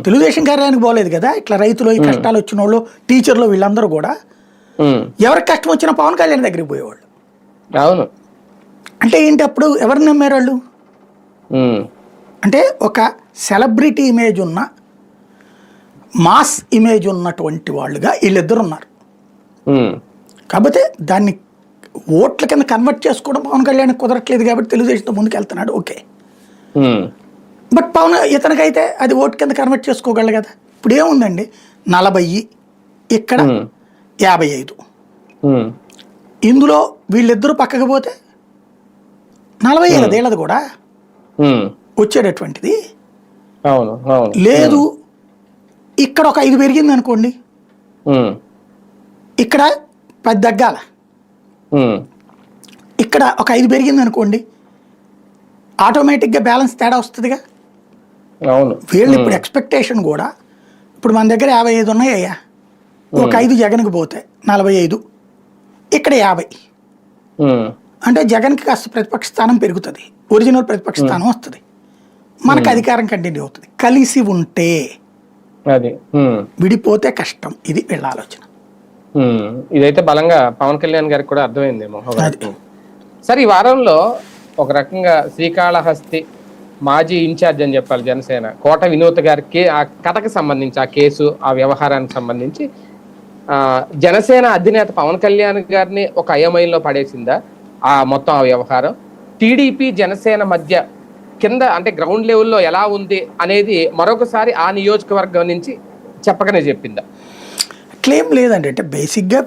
తెలుగుదేశం కార్యానికి పోలేదు కదా. ఇట్లా రైతులు ఈ కష్టాలు వచ్చిన వాళ్ళు, టీచర్లు, వీళ్ళందరూ కూడా ఎవరికి కష్టం వచ్చినా పవన్ కళ్యాణ్ దగ్గరికి పోయేవాళ్ళు. అవును. అంటే ఏంటి, అప్పుడు ఎవరిని నమ్మారు వాళ్ళు? అంటే ఒక సెలబ్రిటీ ఇమేజ్ ఉన్న, మాస్ ఇమేజ్ ఉన్నటువంటి వాళ్ళుగా వీళ్ళిద్దరు ఉన్నారు. కాకపోతే దాన్ని ఓట్ల కింద కన్వర్ట్ చేసుకోవడం పవన్ కళ్యాణ్ కుదరట్లేదు కాబట్టి తెలుగుదేశంతో ముందుకు వెళ్తున్నాడు. ఓకే, బట్ ఇతనికైతే అది ఓటు కింద కన్వర్ట్ చేసుకోగలరు కదా. ఇప్పుడు ఏముందండి, 40 ఇక్కడ 55, ఇందులో వీళ్ళిద్దరూ పక్కకు పోతే 40 కదా వీళ్ళది కూడా వచ్చేటటువంటిది. లేదు, ఇక్కడ ఒక 5 పెరిగింది అనుకోండి, ఇక్కడ 10 తగ్గాల, ఇక్కడ ఒక 5 పెరిగింది అనుకోండి, ఆటోమేటిక్గా బ్యాలెన్స్ తేడా వస్తుందిగా. వీళ్ళు ఇప్పుడు ఎక్స్పెక్టేషన్ కూడా, ఇప్పుడు మన దగ్గర 55 ఉన్నాయ్యా, ఒక 5 జగన్కి పోతే 45, ఇక్కడ 50, అంటే జగన్కి కాస్త ప్రతిపక్ష స్థానం పెరుగుతుంది, ఒరిజినల్ ప్రతిపక్ష స్థానం వస్తుంది, మనకు అధికారం కంటిన్యూ అవుతుంది. కలిసి ఉంటే, విడిపోతే కష్టం. ఇది వీళ్ళ ఆలోచన. ఇదైతే బలంగా పవన్ కళ్యాణ్ గారికి కూడా అర్థమైందేమో. సరే, ఈ వారంలో ఒక రకంగా శ్రీకాళహస్తి మాజీ ఇన్ఛార్జ్ అని చెప్పాలి జనసేన, కోట వినోద్ గారికి ఆ కథకి సంబంధించి, ఆ కేసు, ఆ వ్యవహారానికి సంబంధించి జనసేన అధినేత పవన్ కళ్యాణ్ గారిని ఒక అయోమయంలో పడేసిందా ఆ మొత్తం ఆ వ్యవహారం? టీడీపీ జనసేన మధ్య కింద అంటే గ్రౌండ్ లెవెల్లో ఎలా ఉంది అనేది మరొకసారి ఆ నియోజకవర్గం నుంచి చెప్పకనే చెప్పిందా? క్లెయిమ్ లేదండి. అంటే బేసిక్గా